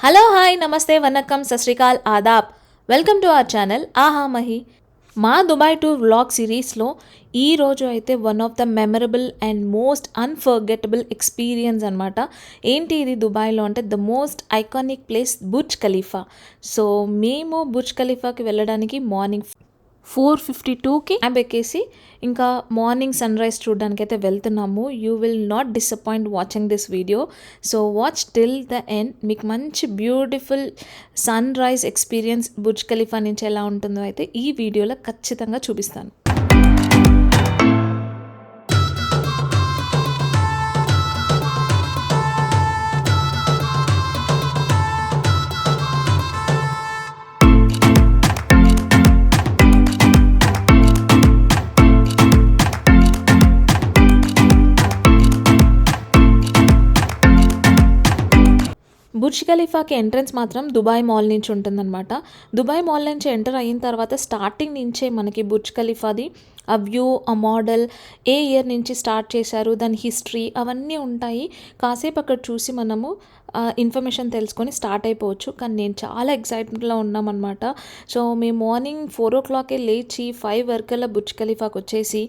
Hello hi నమస్తే వనక్కం సత్ శ్రీ అకాల్ Aadab. Welcome to our channel ఆహా మహి. మా దుబాయ్ టూర్ వ్లాగ్ సిరీస్లో ఈరోజు అయితే one of the memorable and most unforgettable experience అనమాట. ఏంటి ఇది దుబాయ్లో అంటే the most iconic place Burj Khalifa. So మేము బుర్జ్ ఖలీఫాకి వెళ్ళడానికి మార్నింగ్ 4:52కి క్యాబ్ ఎక్కేసి ఇంకా మార్నింగ్ సన్ రైజ్ చూడడానికి అయితే వెళ్తున్నాము. You will not disappoint watching this video. So watch till the end. మీకు మంచి beautiful sunrise experience Burj Khalifa నుంచి ఎలా ఉంటుందో అయితే ఈ వీడియోలో ఖచ్చితంగా చూపిస్తాను. బుర్జ్ ఖలీఫాకి ఎంట్రన్స్ మాత్రం దుబాయ్ మాల్ నుంచి ఉంటుందన్నమాట. దుబాయ్ మాల్ నుంచి ఎంటర్ అయిన తర్వాత స్టార్టింగ్ నుంచే మనకి బుర్జ్ ఖలీఫాది ఆ వ్యూ, ఆ మోడల్, ఏ ఇయర్ నుంచి స్టార్ట్ చేశారు, దాని హిస్టరీ అవన్నీ ఉంటాయి. కాసేపు అక్కడ చూసి మనము ఇన్ఫర్మేషన్ తెలుసుకొని స్టార్ట్ అయిపోవచ్చు. కానీ నేను చాలా ఎక్సైట్మెంట్లో ఉన్నామన్నమాట. సో మేము మార్నింగ్ 4 లేచి 5 వరకల్లా బుర్జ్ ఖలీఫాకి వచ్చేసి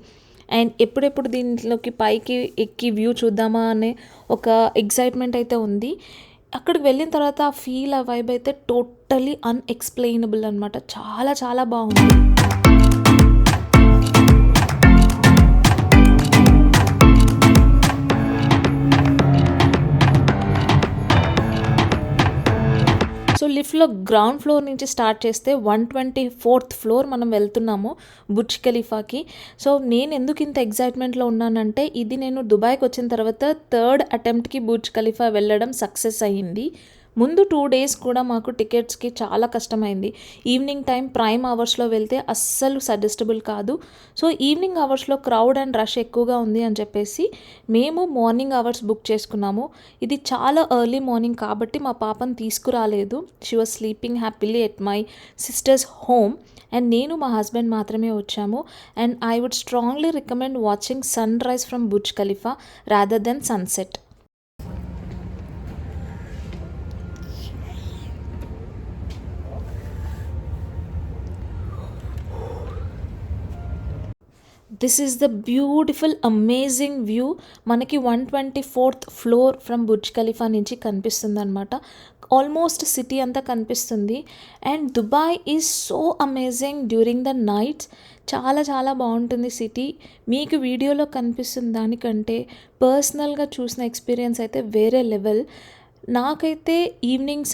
అండ్ ఎప్పుడెప్పుడు దీంట్లోకి పైకి ఎక్కి వ్యూ చూద్దామా అనే ఒక ఎక్సైట్మెంట్ అయితే ఉంది. అక్కడికి వెళ్ళిన తర్వాత ఆ ఫీల్, ఆ వైబ్ అయితే టోటలీ అన్ఎక్స్ప్లెయినబుల్ అనమాట. చాలా చాలా బాగుంది. సో లిఫ్ట్లో గ్రౌండ్ ఫ్లోర్ నుంచి స్టార్ట్ చేస్తే 124th ఫ్లోర్ మనం వెళ్తున్నాము బుర్జ్ ఖలీఫాకి. సో నేను ఎందుకు ఇంత ఎగ్జైట్మెంట్లో ఉన్నానంటే ఇది నేను దుబాయ్కి వచ్చిన తర్వాత 3rd అటెంప్ట్కి బుర్జ్ ఖలీఫా వెళ్ళడం సక్సెస్ అయ్యింది. ముందు 2 days కూడా మాకు టికెట్స్కి చాలా కష్టమైంది. ఈవినింగ్ టైం ప్రైమ్ అవర్స్లో వెళ్తే అస్సలు సజెస్టబుల్ కాదు. సో ఈవినింగ్ అవర్స్లో క్రౌడ్ అండ్ రష్ ఎక్కువగా ఉంది అని చెప్పేసి మేము మార్నింగ్ అవర్స్ బుక్ చేసుకున్నాము. ఇది చాలా ఎర్లీ మార్నింగ్ కాబట్టి మా పాపను తీసుకురాలేదు. She was sleeping happily at my sister's home and నేను మా హస్బెండ్ మాత్రమే వచ్చాము. And I would strongly recommend watching sunrise from Burj Khalifa rather than sunset. This is the beautiful amazing view. మనకి 124th floor from Burj Khalifa నుంచి కనిపిస్తుంది అనమాట. Almost city అంతా కనిపిస్తుంది. And Dubai is so amazing during the nights. చాలా చాలా బాగుంటుంది city. మీకు వీడియోలో కనిపిస్తుంది దానికంటే పర్సనల్గా చూసిన ఎక్స్పీరియన్స్ అయితే వేరే లెవెల్. నాకైతే ఈవినింగ్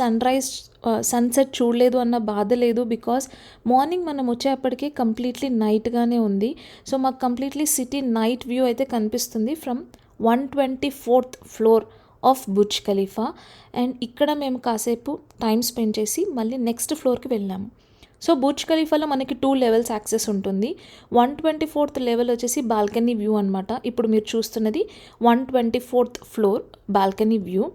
సన్సెట్ చూడలేదు అన్న బాధ లేదు. బికాస్ మార్నింగ్ మనం వచ్చేప్పటికి కంప్లీట్లీ నైట్గానే ఉంది. సో మాకు కంప్లీట్లీ సిటీ నైట్ వ్యూ అయితే కనిపిస్తుంది from 124th floor of Burj Khalifa. And ఇక్కడ మేము కాసేపు టైం స్పెండ్ చేసి మళ్ళీ నెక్స్ట్ ఫ్లోర్కి వెళ్ళాము. సో బుర్జ్ ఖలీఫాలో మనకి 2 levels యాక్సెస్ ఉంటుంది. 124th లెవెల్ వచ్చేసి బాల్కనీ వ్యూ అనమాట. ఇప్పుడు మీరు చూస్తున్నది 124th floor balcony view.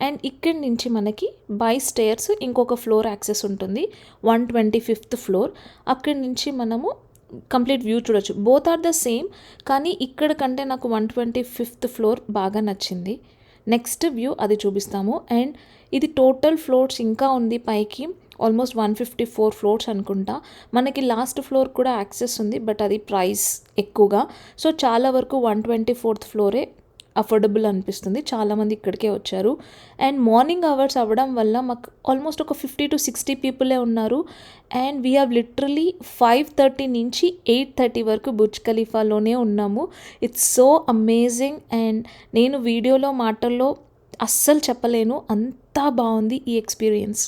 And ఇక్కడి నుంచి మనకి బై స్టేర్స్ ఇంకొక ఫ్లోర్ యాక్సెస్ ఉంటుంది 125th ఫ్లోర్. అక్కడి నుంచి మనము కంప్లీట్ వ్యూ చూడొచ్చు. బోత్ ఆర్ ద సేమ్, కానీ ఇక్కడ కంటే నాకు 125th ఫ్లోర్ బాగా నచ్చింది. నెక్స్ట్ వ్యూ అది చూపిస్తాము. అండ్ ఇది టోటల్ ఫ్లోర్స్ ఇంకా ఉంది పైకి, ఆల్మోస్ట్ 154 ఫ్లోర్స్ అనుకుంటా. మనకి లాస్ట్ ఫ్లోర్ కూడా యాక్సెస్ ఉంది, బట్ అది ప్రైస్ ఎక్కువగా. సో చాలా వరకు 124th ఫ్లోరే అఫోర్డబుల్ అనిపిస్తుంది. చాలామంది ఇక్కడికే వచ్చారు. అండ్ మార్నింగ్ అవర్స్ అవ్వడం వల్ల మాకు ఆల్మోస్ట్ ఒక 50 to 60 పీపులే ఉన్నారు. అండ్ వీ హ్యావ్ లిటరలీ 5:30 నుంచి 8:30 వరకు బుర్జ్ ఖలీఫాలోనే ఉన్నాము. It's so amazing. అండ్ నేను వీడియోలో మాటల్లో అస్సలు చెప్పలేను, అంతా బాగుంది ఈ ఎక్స్పీరియన్స్.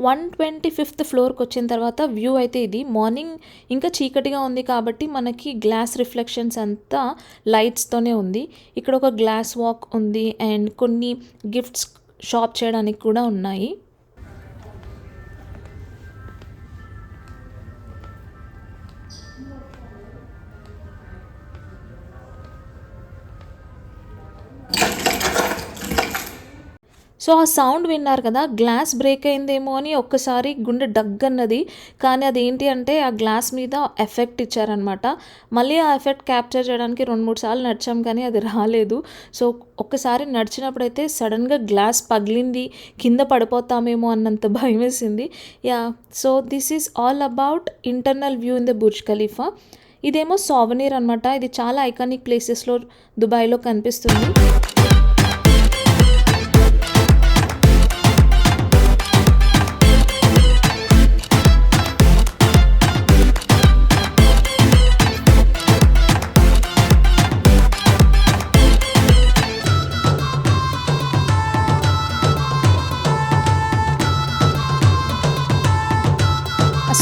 వన్ 125th ఫ్లోర్కి వచ్చిన తర్వాత వ్యూ అయితే ఇది. మార్నింగ్ ఇంకా చీకటిగా ఉంది కాబట్టి మనకి గ్లాస్ రిఫ్లెక్షన్స్ అంతా లైట్స్తోనే ఉంది. ఇక్కడ ఒక గ్లాస్ వాక్ ఉంది అండ్ కొన్ని గిఫ్ట్స్ షాప్ చేయడానికి కూడా ఉన్నాయి. సో ఆ సౌండ్ విన్నారు కదా, గ్లాస్ బ్రేక్ అయిందేమో అని ఒక్కసారి గుండె డగ్గన్నది. కానీ అదేంటి అంటే ఆ గ్లాస్ మీద ఎఫెక్ట్ ఇచ్చారనమాట. మళ్ళీ ఆ ఎఫెక్ట్ క్యాప్చర్ చేయడానికి 2-3 సార్లు నడిచాం కానీ అది రాలేదు. సో ఒక్కసారి నడిచినప్పుడైతే సడన్గా గ్లాస్ పగిలింది, కింద పడిపోతామేమో అన్నంత భయమేసింది. So this is all about internal view in the Burj Khalifa. ఇదేమో సోవనీర్ అనమాట. ఇది చాలా ఐకానిక్ ప్లేసెస్లో దుబాయ్లో కనిపిస్తుంది.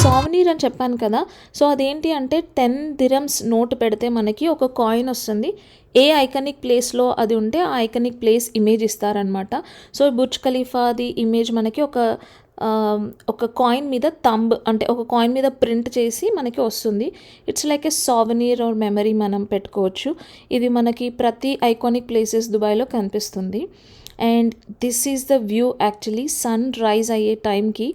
సోవనీర్ అని చెప్పాను కదా, సో అదేంటి అంటే 10 దిరమ్స్ నోట్ పెడితే మనకి ఒక కాయిన్ వస్తుంది. ఏ ఐకానిక్ ప్లేస్లో అది ఉంటే ఆ ఐకానిక్ ప్లేస్ ఇమేజ్ ఇస్తారనమాట. సో బుర్జ్ ఖలీఫాది ఇమేజ్ మనకి ఒక కాయిన్ మీద అంటే ఒక కాయిన్ మీద ప్రింట్ చేసి మనకి వస్తుంది. It's like a souvenir or memory మనం పెట్టుకోవచ్చు. ఇది మనకి ప్రతి ఐకానిక్ ప్లేసెస్ దుబాయ్లో కనిపిస్తుంది. And this is the view. Actually sunrise అయ్యే టైంకి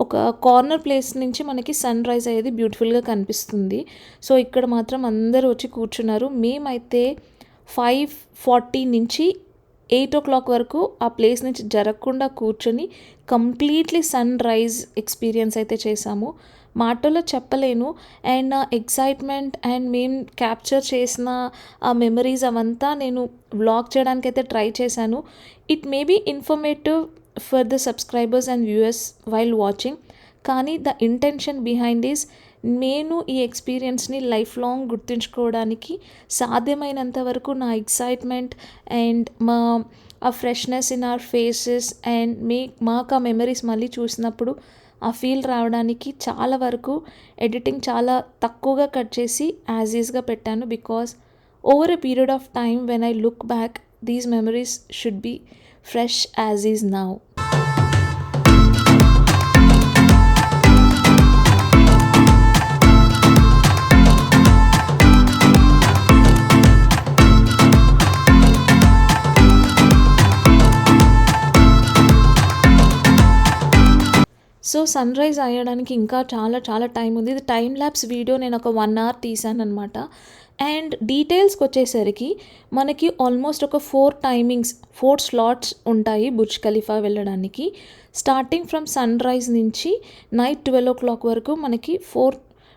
ఒక కార్నర్ ప్లేస్ నుంచి మనకి సన్ రైజ్ అయ్యేది బ్యూటిఫుల్గా కనిపిస్తుంది. సో ఇక్కడ మాత్రం అందరూ వచ్చి కూర్చున్నారు. మేమైతే 5:40 నుంచి 8 o'clock వరకు ఆ ప్లేస్ నుంచి జరగకుండా కూర్చొని కంప్లీట్లీ సన్ రైజ్ ఎక్స్పీరియన్స్ అయితే చేసాము. మాటల్లో చెప్పలేను. అండ్ నా ఎక్సైట్మెంట్ అండ్ మేము క్యాప్చర్ చేసిన ఆ మెమరీస్ అవంతా నేను వ్లాగ్ చేయడానికైతే ట్రై చేశాను. It may be informative for the subscribers and viewers while watching. కానీ ద ఇంటెన్షన్ బిహైండ్ ఈజ్ నేను ఈ ఎక్స్పీరియన్స్ని లైఫ్ లాంగ్ గుర్తుంచుకోవడానికి సాధ్యమైనంత వరకు నా ఎక్సైట్మెంట్ అండ్ ఆ freshness in our faces and మాకు ఆ మెమరీస్ మళ్ళీ చూసినప్పుడు ఆ ఫీల్ రావడానికి చాలా వరకు ఎడిటింగ్ చాలా తక్కువగా కట్ చేసి యాజ్ ఈజ్గా పెట్టాను. Because over a period of time when I look back these memories should be fresh as is now. So sunrise అయ్యడానికి ఇంకా చాలా చాలా టైం ఉంది. ఇది టైం ల్యాప్స్ వీడియో నేను ఒక 1 hour తీసాను అనమాట. అండ్ డీటెయిల్స్కి వచ్చేసరికి మనకి ఆల్మోస్ట్ ఒక 4 స్లాట్స్ ఉంటాయి బుర్జ్ ఖలీఫా వెళ్ళడానికి. స్టార్టింగ్ ఫ్రమ్ సన్ రైజ్ నుంచి నైట్ 12 o'clock వరకు మనకి 4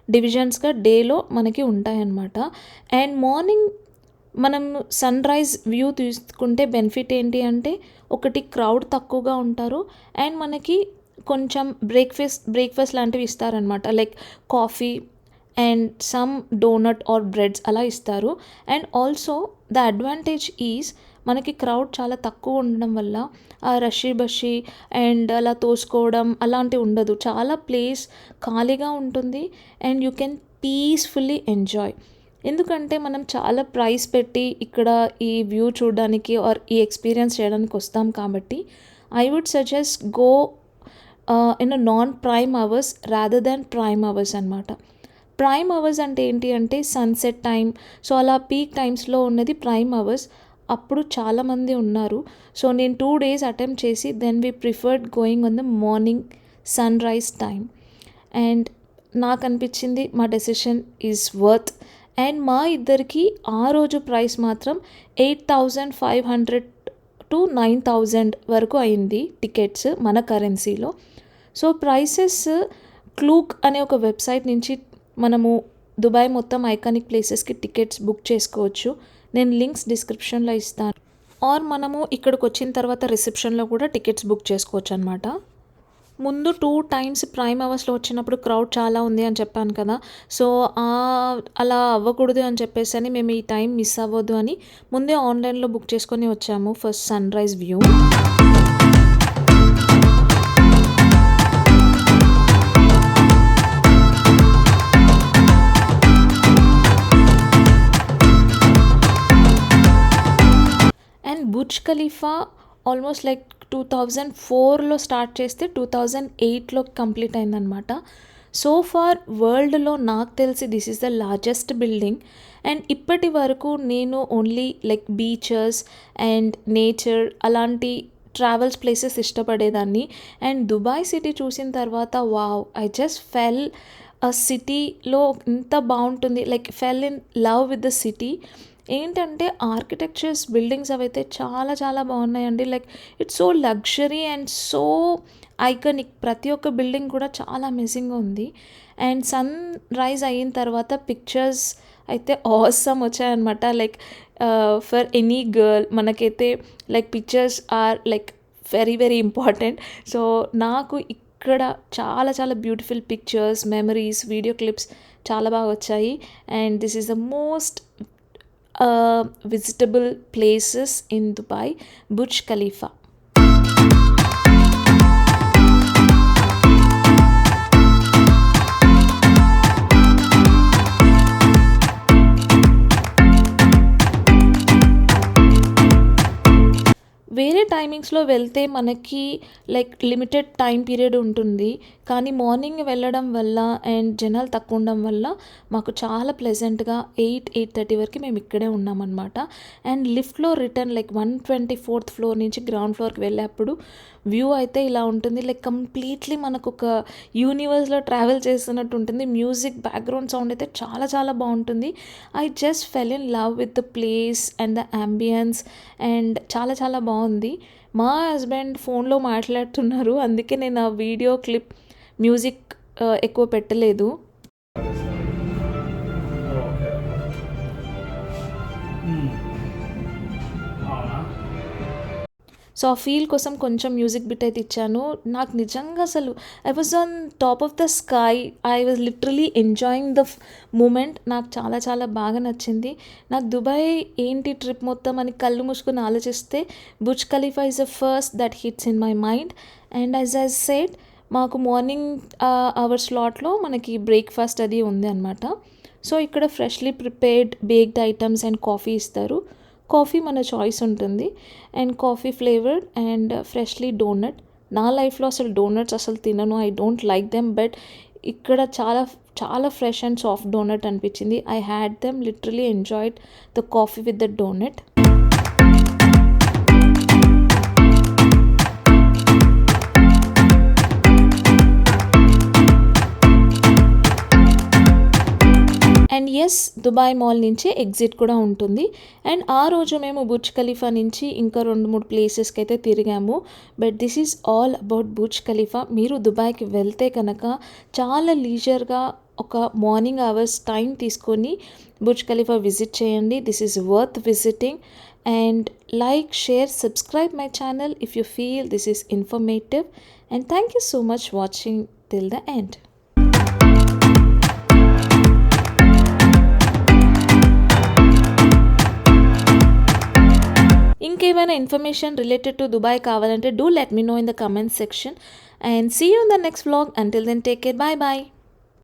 డివిజన్స్గా డేలో మనకి ఉంటాయన్నమాట. అండ్ మార్నింగ్ మనం సన్ రైజ్ వ్యూ తీసుకుంటే బెనిఫిట్ ఏంటి అంటే, ఒకటి క్రౌడ్ తక్కువగా ఉంటారు అండ్ మనకి కొంచెం బ్రేక్ఫాస్ట్ లాంటివి ఇస్తారనమాట. Like coffee and some donut or breads అలా ఇస్తారు. And also the advantage is మనకి క్రౌడ్ చాలా తక్కువ ఉండడం వల్ల ఆ బషీ అండ్ అలా తోసుకోవడం అలాంటివి ఉండదు. చాలా ప్లేస్ ఖాళీగా ఉంటుంది and you can peacefully enjoy. ఎందుకంటే మనం చాలా ప్రైస్ పెట్టి ఇక్కడ ఈ వ్యూ చూడడానికి ఆర్ ఈ ఎక్స్పీరియన్స్ చేయడానికి వస్తాం కాబట్టి I would suggest go in non prime hours rather than prime hours అనమాట. ప్రైమ్ అవర్స్ అంటే ఏంటి అంటే సన్సెట్ టైం. సో అలా పీక్ టైమ్స్లో ఉన్నది ప్రైమ్ అవర్స్. అప్పుడు చాలామంది ఉన్నారు. సో నేను 2 days అటెంప్ట్ చేసి then we preferred going on the morning sunrise time. And నాకు అనిపించింది మా డెసిషన్ ఈజ్ వర్త్. అండ్ మా ఇద్దరికి ఆ రోజు ప్రైస్ మాత్రం 8,500 to 9,000 వరకు అయింది టికెట్స్ మన కరెన్సీలో. సో ప్రైసెస్ క్లూక్ అనే ఒక వెబ్సైట్ నుంచి మనము దుబాయ్ మొత్తం ఐకానిక్ ప్లేసెస్కి టికెట్స్ బుక్ చేసుకోవచ్చు. నేను లింక్స్ డిస్క్రిప్షన్లో ఇస్తాను. ఆర్ మనము ఇక్కడికి వచ్చిన తర్వాత రిసెప్షన్లో కూడా టికెట్స్ బుక్ చేసుకోవచ్చు అనమాట. ముందు 2 times ప్రైమ్ అవర్స్లో వచ్చినప్పుడు క్రౌడ్ చాలా ఉంది అని చెప్పాను కదా. సో అలా అవ్వకూడదు అని చెప్పేసి అని మేము ఈ టైం మిస్ అవ్వద్దు అని ముందే ఆన్లైన్లో బుక్ చేసుకొని వచ్చాము first sunrise view. And Burj Khalifa almost like 2004లో స్టార్ట్ చేస్తే 2008లో కంప్లీట్ అయిందనమాట. సో ఫార్ వరల్డ్లో నాకు తెలిసి this is the largest building. And ఇప్పటి వరకు నేను only like beaches and nature అలాంటి ట్రావెల్స్ ప్లేసెస్ ఇష్టపడేదాన్ని. అండ్ దుబాయ్ సిటీ చూసిన తర్వాత వావ్! ఐ జస్ట్ ఫెల్ సిటీలో ఇంత బావుంటుంది. Like fell in love with the city. ఏంటంటే ఆర్కిటెక్చర్స్, బిల్డింగ్స్ అవైతే చాలా చాలా బాగున్నాయండి. Like it's so luxury and so iconic. ప్రతి ఒక్క బిల్డింగ్ కూడా చాలా అమేజింగ్గా ఉంది. అండ్ సన్ రైజ్ అయిన తర్వాత పిక్చర్స్ అయితే ఆసమ్ వచ్చాయన్నమాట. లైక్ ఫర్ ఎనీ గర్ల్ మనకైతే like pictures are like very very important. So నాకు ఇక్కడ చాలా చాలా beautiful pictures, memories, video clips చాలా బాగా వచ్చాయి. And this is the most visitable places in Dubai, Burj Khalifa. వేరే టైమింగ్స్లో వెళ్తే మనకి లైక్ లిమిటెడ్ టైం పీరియడ్ ఉంటుంది. కానీ మార్నింగ్ వెళ్ళడం వల్ల అండ్ జనాలు తక్కువ ఉండడం వల్ల మాకు చాలా ప్లెజెంట్గా 8:30 వరకు మేము ఇక్కడే ఉన్నామన్నమాట. అండ్ లిఫ్ట్లో రిటర్న్ లైక్ 124th ఫ్లోర్ నుంచి గ్రౌండ్ ఫ్లోర్కి వెళ్ళేప్పుడు వ్యూ అయితే ఇలా ఉంటుంది. లైక్ కంప్లీట్లీ మనకు ఒక యూనివర్స్లో ట్రావెల్ చేస్తున్నట్టు ఉంటుంది. మ్యూజిక్ బ్యాక్గ్రౌండ్ సౌండ్ అయితే చాలా చాలా బాగుంటుంది. I just full in love with the place and the ambience. And చాలా చాలా బాగుంది. మా హస్బెండ్ ఫోన్లో మాట్లాడుతున్నారు, అందుకే నేను ఆ వీడియో క్లిప్ మ్యూజిక్ ఎక్కువ పెట్టలేదు. సో ఆ ఫీల్ కోసం కొంచెం మ్యూజిక్ బిట్ అయితే ఇచ్చాను. నాకు నిజంగా అసలు I was on top of the sky. I was literally enjoying the moment. నాకు చాలా చాలా బాగా నచ్చింది. నాకు దుబాయ్ ఏంటి ట్రిప్ మొత్తం అని కళ్ళు మూసుకొని ఆలోచిస్తే Burj Khalifa is the first that hits in my mind. And as I said, మాకు మార్నింగ్ అవర్ స్లాట్లో మనకి బ్రేక్ఫాస్ట్ అది ఉంది అనమాట. సో ఇక్కడ freshly prepared baked items and coffee ఇస్తారు. కాఫీ మన చాయిస్ ఉంటుంది. And coffee flavoured and freshly donut. నా లైఫ్లో అసలు డోనట్స్ అసలు తినను, I don't like them. But ఇక్కడ చాలా చాలా ఫ్రెష్ అండ్ సాఫ్ట్ డోనట్ అనిపించింది. I had them, literally enjoyed the coffee with the donut. And yes, Dubai mall నుంచి ఎగ్జిట్ కూడా ఉంటుంది. అండ్ ఆ రోజు మేము బుర్జ్ ఖలీఫా నుంచి ఇంకా 2-3 ప్లేసెస్కి అయితే తిరిగాము. But this is all about Burj Khalifa. మీరు దుబాయ్కి వెళ్తే కనుక చాలా లీజర్గా ఒక మార్నింగ్ అవర్స్ టైం తీసుకొని బుర్జ్ ఖలీఫా విజిట్ చేయండి. This is worth visiting. And like, share, subscribe my channel if you feel this is informative. And thank you so much watching till the end. ఇంకేమైనా information related to Dubai కావాలంటే do let me know in the comment section. And see you in the next vlog. Until then, take care. Bye bye.